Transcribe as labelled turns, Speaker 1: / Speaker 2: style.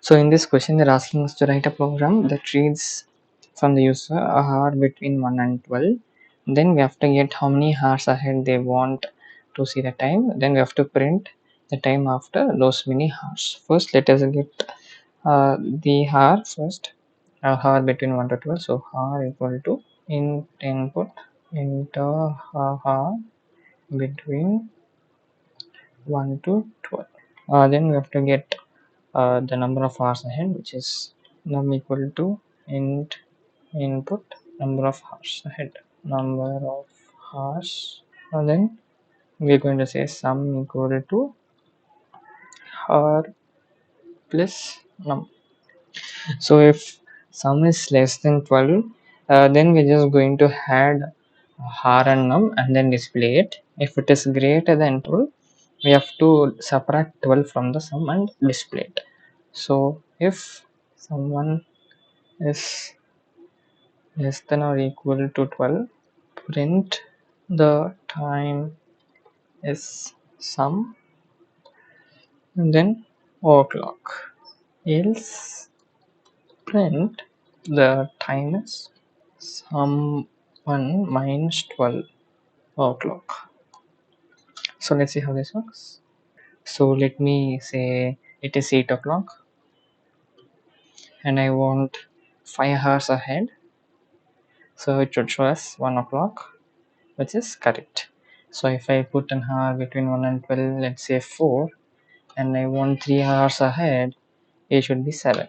Speaker 1: So in this question, they're asking us to write a program that reads from the user a hour between 1 and 12. Then we have to get how many hours ahead they want to see the time. Then we have to print the time after those many hours. First, let us get the hour first. Hour between 1 to 12. So hour equal to input enter hour between 1 to 12. Then we have to get the number of hours ahead, which is num equal to int input number of hours ahead, number of hours. And then we're going to say sum equal to hour plus num. So if sum is less than 12, then we're just going to add har and num and then display it. If it is greater than 12, we have to subtract 12 from the sum and display it. So if someone is less than or equal to 12, print the time is sum and then o'clock. Else print the time is sum 1 minus 12 o'clock. So let's see how this works. So let me say it is 8 o'clock and I want 5 hours ahead. So it should show us 1 o'clock, which is correct. So if I put an hour between 1 and 12, let's say 4, and I want 3 hours ahead, it should be 7.